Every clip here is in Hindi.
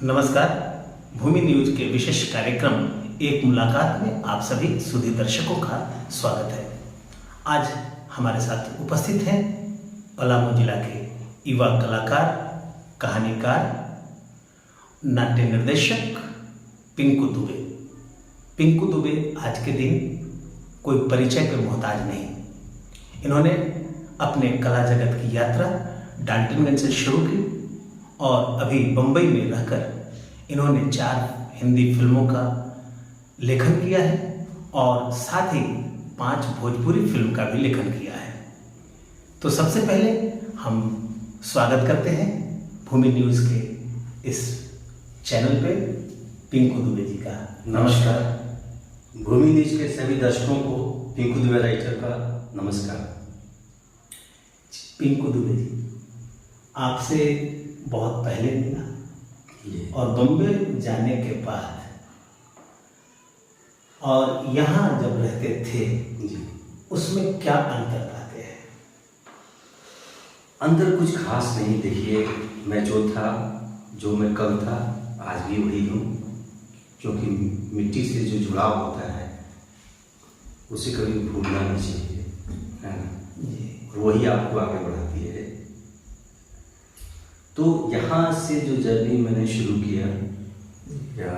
नमस्कार। भूमि न्यूज के विशेष कार्यक्रम एक मुलाकात में आप सभी सुधी दर्शकों का स्वागत है। आज हमारे साथ उपस्थित हैं पलामू जिला के युवा कलाकार, कहानीकार, नाट्य निर्देशक पिंकू दुबे। पिंकू दुबे आज के दिन कोई परिचय के मोहताज नहीं। इन्होंने अपने कला जगत की यात्रा डाल्टनगंज से शुरू की और अभी बम्बई में रहकर इन्होंने 4 हिंदी फिल्मों का लेखन किया है और साथ ही 5 भोजपुरी फिल्म का भी लेखन किया है। तो सबसे पहले हम स्वागत करते हैं भूमि न्यूज़ के इस चैनल पे पिंकू दुबे जी का। नमस्कार। भूमि न्यूज के सभी दर्शकों को पिंकू दुबे राइटर का नमस्कार। पिंकू दुबे जी, आपसे बहुत पहले मिला और बम्बई जाने के बाद और यहाँ जब रहते थे जी, उसमें क्या अंतर पाते हैं? अंदर कुछ खास नहीं। देखिए, मैं जो था, जो मैं कल था, आज भी वही हूँ, क्योंकि मिट्टी से जो जुड़ाव होता है उसे कभी भूलना नहीं चाहिए, है ना जी। और वही आपको आगे बढ़ाती है। तो यहाँ से जो जर्नी मैंने शुरू किया, या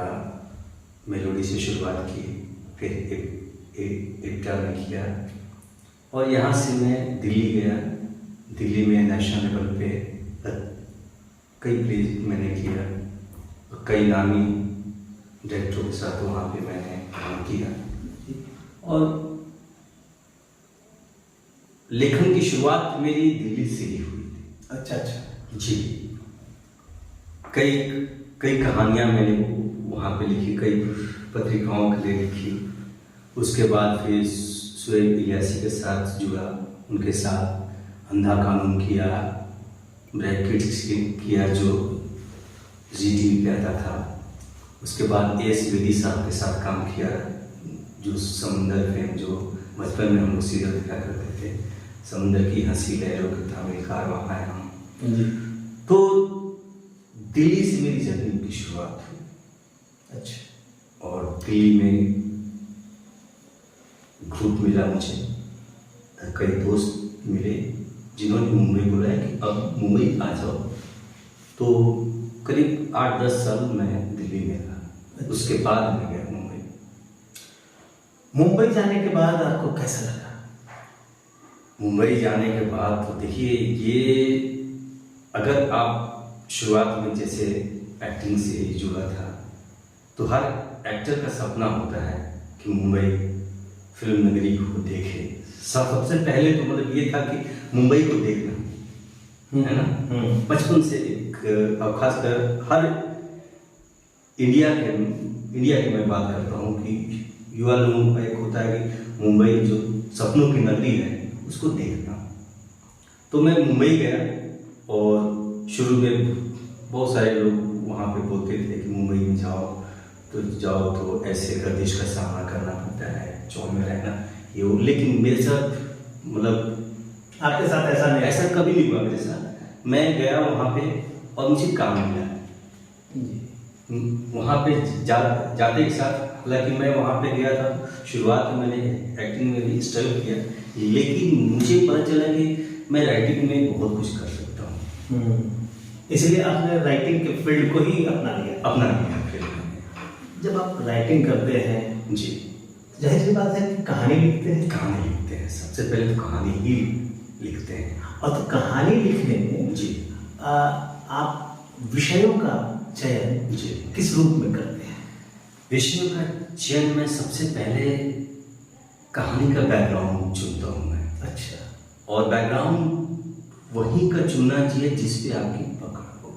मेलोडी से शुरुआत की, फिर एक टर्न किया और यहाँ से मैं दिल्ली गया। दिल्ली में नेशनल लेवल पे कई प्ले मैंने किया और कई नामी डायरेक्टरों के साथ वहाँ पे मैंने काम किया और लेखन की शुरुआत मेरी दिल्ली से ही हुई थी। अच्छा अच्छा जी। कई कहानियाँ मैंने वहाँ पे लिखी, कई पत्रिकाओं के लिए लिखी। उसके बाद फिर शोएब इलियासी के साथ जुड़ा, उनके साथ अंधा कानून किया, ब्रैकेट्स किया जो ZTV पे आता था। उसके बाद एस बेदी साहब के साथ काम किया, जो समुंदर फिल्म जो बचपन में हम लोग सीरियल देखा करते थे, समुंदर की हंसी लहरों के तामीलकार वहाँ आए हम। तो दिल्ली से मेरी जर्नी की शुरुआत हुई। अच्छा। और दिल्ली में ग्रुप मिला मुझे, कई दोस्त मिले जिन्होंने मुंबई बुलाया कि अब मुंबई आ जाओ। तो करीब 8-10 साल मैं दिल्ली में रहा। उसके बाद मैं गया मुंबई। मुंबई जाने के बाद आपको कैसा लगा? मुंबई जाने के बाद तो देखिए, ये अगर आप शुरुआत में जैसे एक्टिंग से जुड़ा था तो हर एक्टर का सपना होता है कि मुंबई फिल्म नगरी को देखे। सबसे पहले तो मतलब ये था कि मुंबई को देखना, है ना। बचपन से एक, और खासकर हर इंडिया की मैं बात करता हूँ कि युवा लोगों का एक होता है कि मुंबई जो सपनों की नगरी है उसको देखना। तो मैं मुंबई गया और शुरू में बहुत सारे लोग वहाँ पे बोलते थे कि मुंबई में जाओ तो ऐसे गर्दिश का सामना करना पड़ता है, चौक में रहना ये वो। लेकिन मेरे साथ मतलब आपके साथ ऐसा नहीं? ऐसा कभी नहीं हुआ मेरे साथ। मैं गया वहाँ पे और मुझे काम मिला। वहाँ पे जाते के साथ, हालांकि मैं वहाँ पे गया था, शुरुआत में मैंने एक्टिंग में भी स्ट्रगल किया, लेकिन मुझे पता चला कि मैं राइटिंग में बहुत कुछ कर सकता हूँ। इसलिए आपने राइटिंग के फील्ड को ही अपना लिया फिर। जब आप राइटिंग करते हैं जी, जाहिर सी बात है कि कहानी लिखते हैं। कहानी लिखते हैं, सबसे पहले तो कहानी ही लिखते हैं। और तो कहानी लिखने में जी, आप विषयों का चयन जी, किस रूप में करते हैं? विषयों का चयन में सबसे पहले कहानी का बैकग्राउंड चुनता हूँ मैं। अच्छा। और बैकग्राउंड वहीं का चुनना चाहिए जिस पे आपकी पकड़ हो।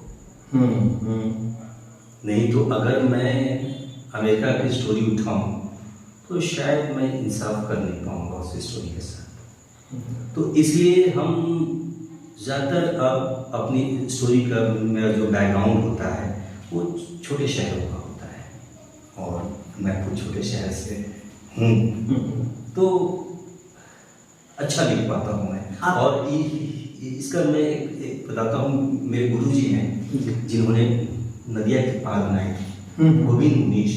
नहीं तो अगर मैं अमेरिका की स्टोरी उठाऊं तो शायद मैं इंसाफ कर नहीं पाऊंगा उस स्टोरी के साथ। तो इसलिए हम ज़्यादातर अब अपनी स्टोरी का मेरा जो बैकग्राउंड होता है वो छोटे शहरों का होता है और मैं खुद छोटे शहर से हूँ, तो अच्छा लिख पाता हूँ मैं। और इसका मैं एक बताता हूँ। मेरे गुरुजी हैं जिन्होंने नदिया के पार बनाई थी, गोविंद मुनीश,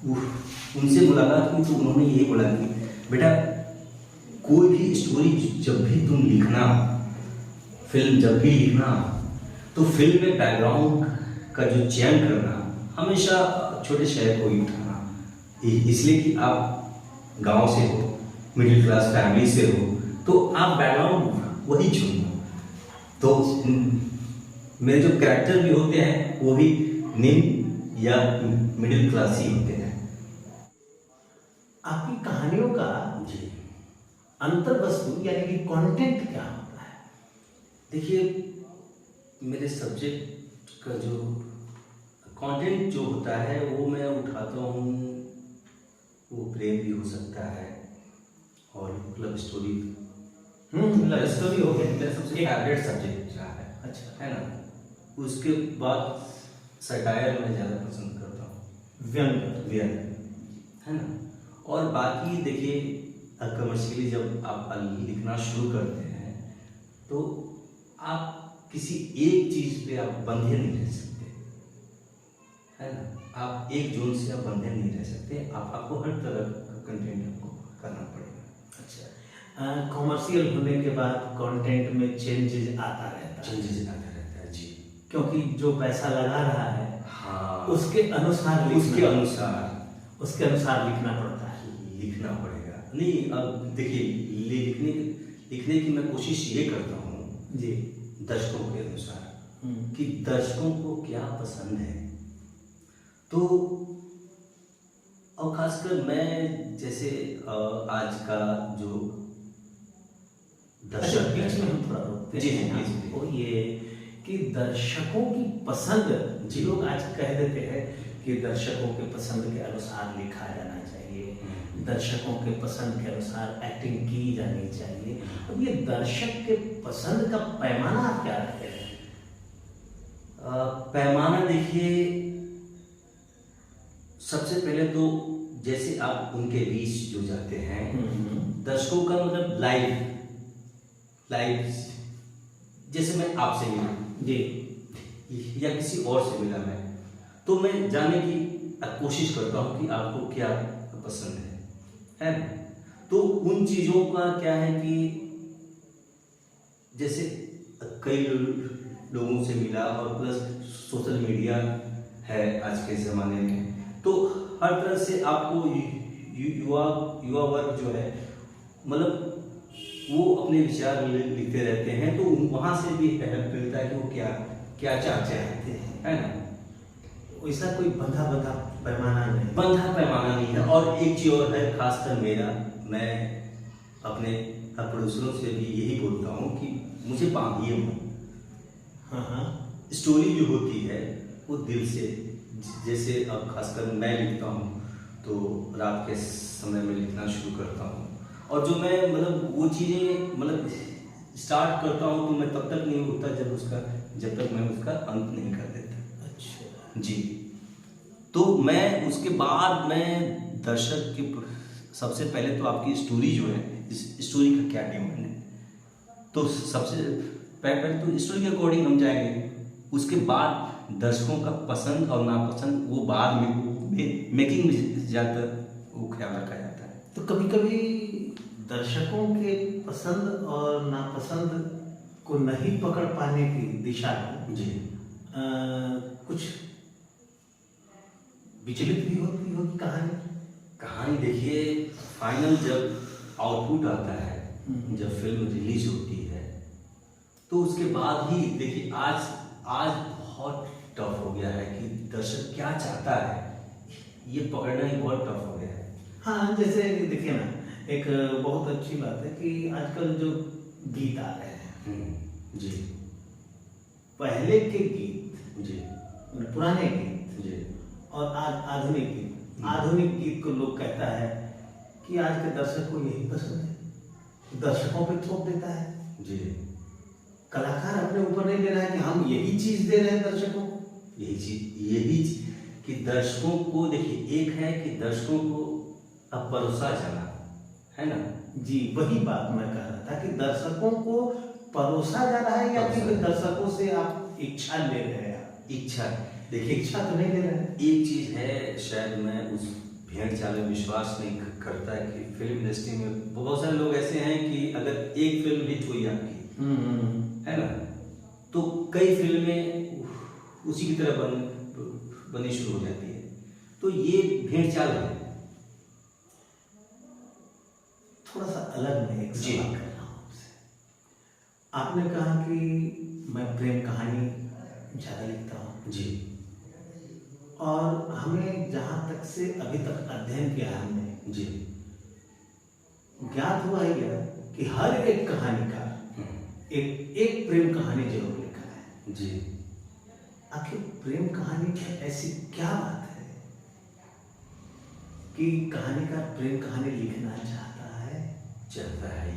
उनसे मुलाकात हुई तो उन्होंने यही बोला कि बेटा कोई भी स्टोरी जब भी तुम लिखना, फिल्म जब भी लिखना, तो फिल्म में बैकग्राउंड का जो चयन करना हमेशा छोटे शहर को ही उठाना, इसलिए कि आप गांव से हो, मिडिल क्लास फैमिली से हो, तो आप बैकग्राउंड वही चुनो। तो मेरे जो कैरेक्टर भी होते हैं वो भी निम्न या मिडिल क्लास ही होते हैं। आपकी कहानियों का जी अंतर वस्तु यानी कि कंटेंट क्या होता है? देखिए, मेरे सब्जेक्ट का जो कंटेंट जो होता है वो मैं उठाता हूँ, वो प्रेम भी हो सकता है और लव स्टोरी। लव स्टोरी हो गया, मेरा सबसे फेवरेट सब्जेक्ट रहा है। अच्छा, है ना। उसके बाद सटायर मैं ज़्यादा पसंद करता हूँ, व्यंग, है ना। और बाकी देखिए, कमर्शियली जब आप लिखना शुरू करते हैं तो आप किसी एक चीज़ पे आप बंधे नहीं रह सकते, है ना। आप एक जोन से आप बंधे नहीं रह सकते, आपको हर तरह का कंटेंट आपको करना पड़ेगा। अच्छा, कॉमर्शियल होने के बाद कंटेंट में चेंजेस आता रहता है। चेंजेस आता रहता है जी, क्योंकि जो पैसा लगा रहा है हाँ उसके अनुसार उसके अनुसार लिखना पड़ता है। लिखना पड़ेगा। नहीं, अब देखिए, लिखने की मैं कोशिश ये करता हूँ जी, दर्शकों के अनुसार, कि दर्शकों को क्या पसंद है। तो और खासकर मैं जैसे आज का जो अच्छा, दर्शक बीच है, में हम थोड़ा रोकते जी, हैं जी, आपको, ये कि दर्शकों की पसंद, जी। लोग आज कह देते हैं कि दर्शकों के पसंद के अनुसार लिखा जाना चाहिए, दर्शकों के पसंद के अनुसार एक्टिंग की जानी चाहिए। अब ये दर्शक के पसंद का पैमाना आप क्या रखते हैं? पैमाना देखिए, सबसे पहले तो जैसे आप उनके बीच जो जाते हैं, दर्शकों का मतलब लाइव जैसे मैं आपसे मिला जी, या किसी और से मिला मैं, तो मैं जानने की कोशिश करता हूँ कि आपको क्या पसंद है ना। तो उन चीज़ों का क्या है कि जैसे कई लोगों से मिला, और प्लस सोशल मीडिया है आज के ज़माने में, तो हर तरह से आपको युवा वर्ग जो है, मतलब वो अपने विचार लिखते रहते हैं, तो वहाँ से भी हेल्प मिलता है कि वो क्या चाहते हैं, है ना। वैसा कोई बंधा पैमाना नहीं, बंधा पैमाना नहीं है। और एक चीज़ और है, खासकर मैं अपने प्रोड्यूसरों से भी यही बोलता हूँ कि मुझे बांधिए मत। हाँ, स्टोरी जो होती है वो दिल से, जैसे अब खासकर मैं लिखता हूँ तो रात के समय में लिखना शुरू करता हूँ, और जो मैं मतलब वो चीज़ें मतलब स्टार्ट करता हूँ तो मैं तब तक नहीं होता जब तक मैं उसका अंत नहीं कर देता। अच्छा जी, तो मैं उसके बाद मैं दर्शक के सबसे पहले तो आपकी स्टोरी जो है, इस स्टोरी का क्या डिमांड है, तो सबसे पहले तो स्टोरी के अकॉर्डिंग हम जाएंगे। उसके बाद दर्शकों का पसंद और नापसंद वो बाद में मेकिंग में ज़्यादातर वो ख्याल रखा जाता है। तो कभी कभी दर्शकों के पसंद और नापसंद को नहीं पकड़ पाने की दिशा में जी, कुछ विचलित भी होती होगी कहानी देखिए, फाइनल जब आउटपुट आता है, जब फिल्म रिलीज होती है, तो उसके बाद ही देखिए, आज बहुत टफ हो गया है कि दर्शक क्या चाहता है, ये पकड़ना ही बहुत टफ हो गया है। हाँ, जैसे देखिए ना, एक बहुत अच्छी बात है कि आजकल जो गीत आ रहे हैं, जी पहले के गीत, जी पुराने गीत जी और आधुनिक गीत, आधुनिक गीत को लोग कहता है कि आज के दर्शक को यही पसंद है, दर्शकों पे थोप देता है। जी, कलाकार अपने ऊपर नहीं ले रहा है कि हम यही चीज दे रहे हैं दर्शकों को। यही चीज कि दर्शकों को देखिए, एक है कि दर्शकों को अब परोसा जाना, है ना। जी, वही बात मैं कह रहा था कि दर्शकों को परोसा जा रहा है या कि दर्शकों से आप इच्छा ले रहे हैं? इच्छा देखिए, इच्छा तो नहीं ले रहे हैं। एक चीज है, शायद मैं उस भेड़ चाल में विश्वास नहीं करता कि फिल्म इंडस्ट्री में बहुत सारे लोग ऐसे हैं कि अगर एक फिल्म हिट हुई आपकी, है ना, तो कई फिल्में उसी की तरह बननी शुरू हो जाती है। तो ये भेड़ चाल है। थोड़ा सा अलग मैं एक जी। सवाल कर रहा हूँ आपसे। आपने कहा कि मैं प्रेम कहानी ज़्यादा लिखता हूँ, जी और हमें जहाँ तक से अभी तक अध्ययन किया हमने, जी ज्ञात हुआ ही है कि हर एक कहानीकार एक एक प्रेम कहानी जरूर लिखा है। जी। आखिर प्रेम कहानी में ऐसी क्या बात है कि कहानीकार प्रेम कहानी लिखना चाहता है?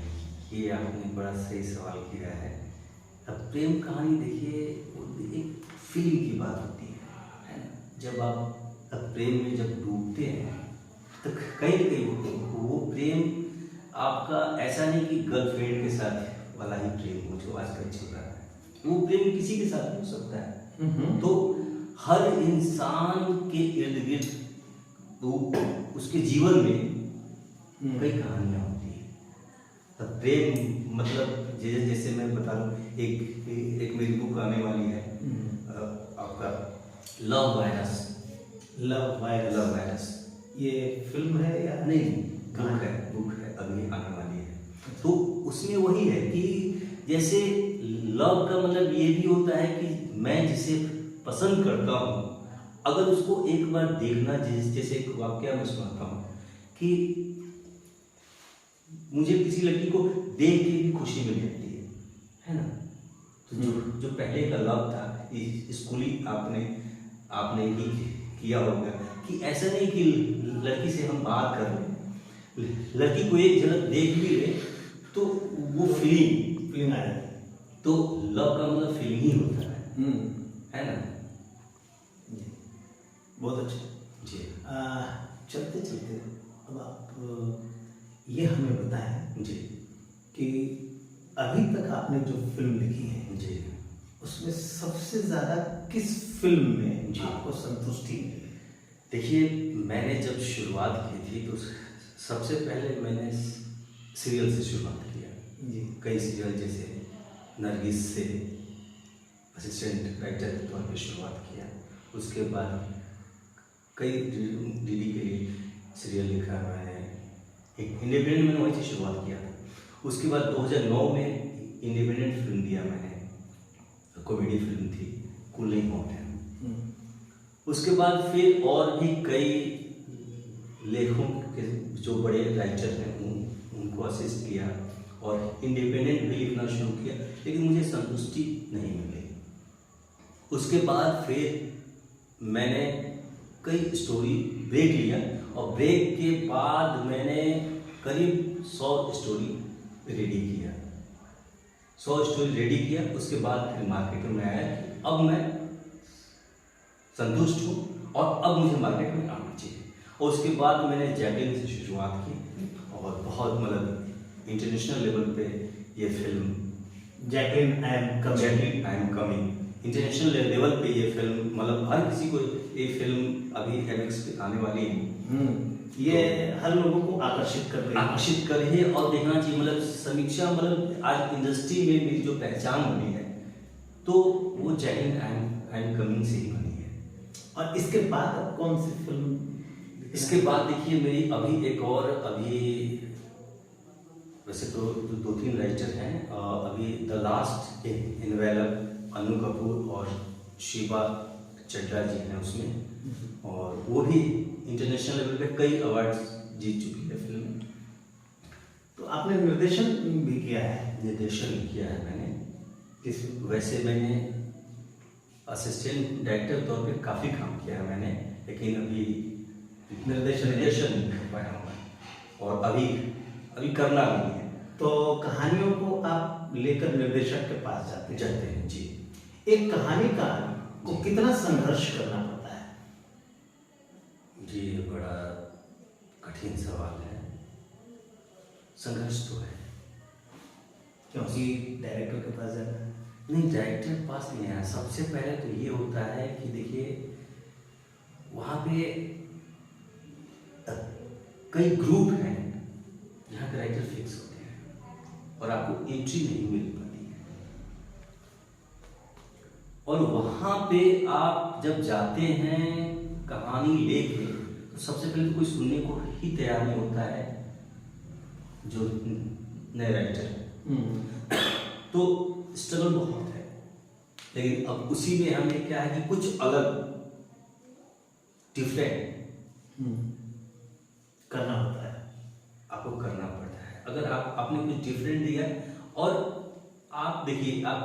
ये आपने बड़ा सही सवाल किया है। अब प्रेम कहानी देखिए, वो एक फीलिंग की बात होती है ना। जब आप अब प्रेम में जब डूबते हैं तो कहीं कहीं वो प्रेम आपका ऐसा नहीं कि गर्लफ्रेंड के साथ वाला ही प्रेम हो जो आजकल चल रहा है, वो प्रेम किसी के साथ भी हो सकता है। तो हर इंसान के इर्द गिर्द तो उसके जीवन में कई कहानियां होती है। अब प्रेम मतलब जैसे जैसे मैं बता रहा हूँ, एक मेरी बुक आने वाली है, आपका लव वायरस। लव वायरस ये फिल्म है या नहीं, बुक है अभी आने वाली है। तो उसमें वही है कि जैसे लव का मतलब ये भी होता है कि मैं जिसे पसंद करता हूँ, अगर उसको एक बार देखना, जैसे एक वाक्य मैं सुनाता हूँ कि मुझे किसी लड़की को देख के भी खुशी मिल जाती है ना। तो जो पहले का लव था, स्कूली आपने ही किया होगा कि ऐसा नहीं कि लड़की से हम बात कर रहे, लड़की को एक झलक देख भी ले तो वो फीलिंग आ जाती है। तो लव का मतलब फीलिंग ही होता है ना। बहुत अच्छा जी। चलते चलते अब आप ये हमें बताएं जी कि अभी तक आपने जो फिल्म लिखी है जी, उसमें सबसे ज्यादा किस फिल्म में जी आपको संतुष्टि मिली? देखिए, मैंने जब शुरुआत की थी तो सबसे पहले मैंने सीरियल से शुरुआत किया जी। कई सीरियल जैसे नरगिस से असिस्टेंट राइटर के तौर पे शुरुआत किया। उसके बाद कई डीडी के लिए सीरियल लिखा मैंने, एक इंडिपेंडेंट मैंने वहीं से शुरुआत किया था। उसके बाद 2009 में इंडिपेंडेंट फिल्म दिया मैंने, कॉमेडी फिल्म थी कूलिंग माउंटेन। उसके बाद फिर और भी कई लेखों के जो बड़े राइटर हैं उनको असिस्ट किया और इंडिपेंडेंट भी लिखना शुरू किया, लेकिन मुझे संतुष्टि नहीं मिली। उसके बाद फिर मैंने कई स्टोरी ब्रेक लिया और ब्रेक के बाद मैंने करीब 100 स्टोरी रेडी किया। 100 स्टोरी रेडी किया, उसके बाद फिर मार्केट में आया कि अब मैं संतुष्ट हूँ और अब मुझे मार्केट में आना चाहिए। और उसके बाद मैंने जैकलिन से शुरुआत की और बहुत मतलब इंटरनेशनल लेवल पे ये film Jacqueline I am coming international level पे ये फिल्म मतलब हर किसी को ये फिल्म अभी एमएक्स पे आने वाली है। ये हर लोगों को आकर्षित कर रही है और देखना चाहिए। मतलब समीक्षा, मतलब आज इंडस्ट्री में मेरी जो पहचान बनी है तो वो जैकलिन आई एम कमिंग से ही बनी है। और इसके बाद अब कौन सी फिल्म? इसके बाद देखिए मेरी अभी एक और, अभी वैसे तो 2-3 राइटर हैं, अभी द लास्ट इनवेलप अनु कपूर और शिवा चड्डा जी हैं उसमें, और वो भी इंटरनेशनल लेवल पे कई अवार्ड्स जीत चुकी है फिल्म। तो आपने निर्देशन भी किया है? निर्देशन किया है मैंने। किस? वैसे मैंने असिस्टेंट डायरेक्टर तौर पे काफ़ी काम किया है मैंने, लेकिन अभी निर्देशन नहीं कर पाया हूँ मैं, और अभी करना भी है। तो कहानियों को आप लेकर निर्देशक के पास जाते हैं? जी। एक कहानीकार को कितना संघर्ष करना पड़ता है? जी, बड़ा कठिन सवाल है। संघर्ष तो है, क्योंकि डायरेक्टर के पास जाना है। नहीं, डायरेक्टर पास नहीं आया। सबसे पहले तो ये होता है कि देखिए वहाँ पे अ, कई ग्रुप हैं जहाँ डायरेक्टर फिक्स होते हैं और आपको एंट्री नहीं मिल पाती है। और वहाँ पे आप जब जाते हैं कहानी लेके, तो सबसे पहले तो कोई सुनने को ही तैयार नहीं होता है जो नए राइटर। तो स्ट्रगल बहुत है, लेकिन अब उसी में हमें क्या है कि कुछ अलग डिफरेंट करना होता है, आपको करना पड़ता है। अगर आपने कुछ डिफरेंट दिया और आप देखिए, आप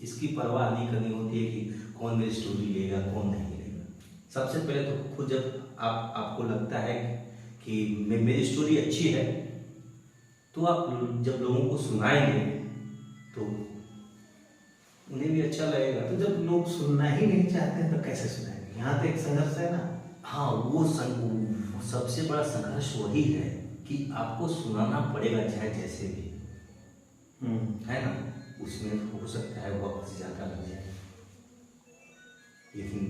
इसकी परवाह नहीं करनी होती है कि कौन मेरी स्टोरी लेगा कौन नहीं लेगा। सबसे पहले तो खुद जब आपको लगता है कि मेरी स्टोरी अच्छी है, तो आप जब लोगों को सुनाएंगे तो उन्हें भी अच्छा लगेगा। तो जब लोग सुनना ही नहीं चाहते तो कैसे सुनाएंगे? यहाँ तो एक संघर्ष है ना। हाँ, वो सबसे बड़ा संघर्ष वही है कि आपको सुनाना पड़ेगा चाहे जैसे भी, है ना। उसमें हो सकता है वक्त ज़्यादा लग जाए, लेकिन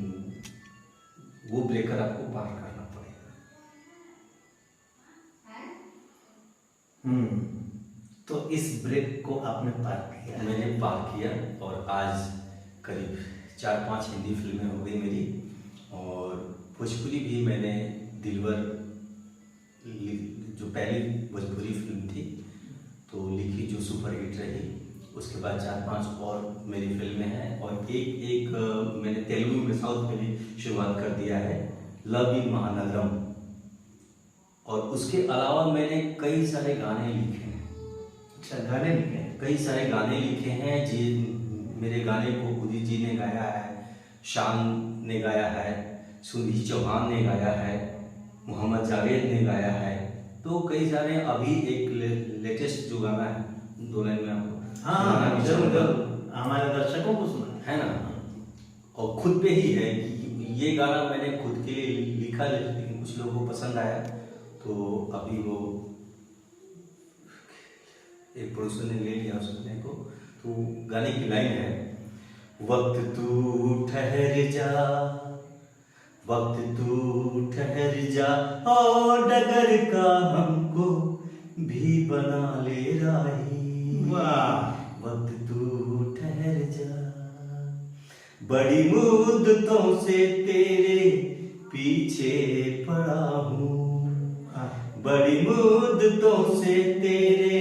वो ब्रेकर आपको पार करना पड़ेगा। तो इस ब्रेक को आपने पार किया? मैंने पार किया और आज करीब 4-5 हिंदी फिल्में हो गई मेरी, और भोजपुरी भी मैंने दिलवर, जो पहली भोजपुरी फिल्म थी तो लिखी, जो सुपरहिट रही। उसके बाद 4-5 और मेरी फिल्में हैं, और एक मैंने तेलुगु में, साउथ में भी शुरुआत कर दिया है, लव इन महानगरम। और उसके अलावा मैंने कई सारे गाने लिखे हैं। अच्छा, गाने लिखे हैं? कई सारे गाने लिखे हैं जी। मेरे गाने को उदित जी ने गाया है, शान ने गाया है, सुनिधि चौहान ने गाया है, मोहम्मद जावेद ने गाया है। तो कई सारे, अभी एक लेटेस्ट जो गाना है, 2 लाइन में आपको हाँ, जरूर हमारे दर्शकों को सुना है ना। और खुद पे ही है कि ये गाना मैंने खुद के लिए लिखा, लेकिन कुछ लोगों को पसंद आया, तो अभी वो एक प्रोड्यूसर ने ले लिया उस गाने को। तो गाने की लाइन है, वक्त तू ठहर जा, वक्त तू ठहर जा, और डगर का हमको भी बना ले राही। वाह! वक्त तू ठहर जा, बड़ी मुद्दतों से तेरे पीछे पड़ा हूँ, बड़ी मुद्दतों से तेरे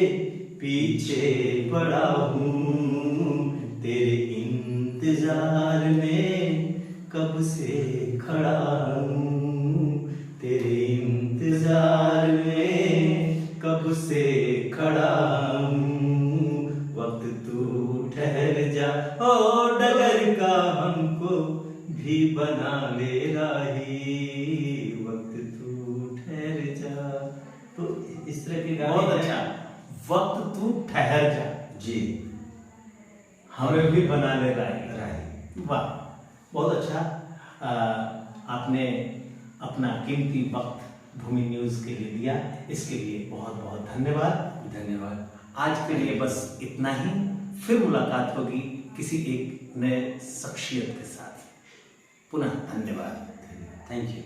पीछे पड़ा हूँ, तेरे इंतजार में कब से खड़ा हूँ, तेरे इंतजार में कब से खड़ा हूँ। वक्त तू ठहर जा, ओ डगर का हमको भी बना ले राही, वक्त तू ठहर जा। तो इस तरह के गाने बहुत हैं। अच्छा। वक्त तू ठहर जा, जी, हमें भी बना ले राही। राही। वाह, बहुत अच्छा। आपने अपना कीमती वक्त भूमि न्यूज़ के लिए दिया, इसके लिए बहुत बहुत धन्यवाद। धन्यवाद। आज के लिए बस इतना ही। फिर मुलाकात होगी किसी एक नए शख्सियत के साथ। पुनः धन्यवाद। Thank you.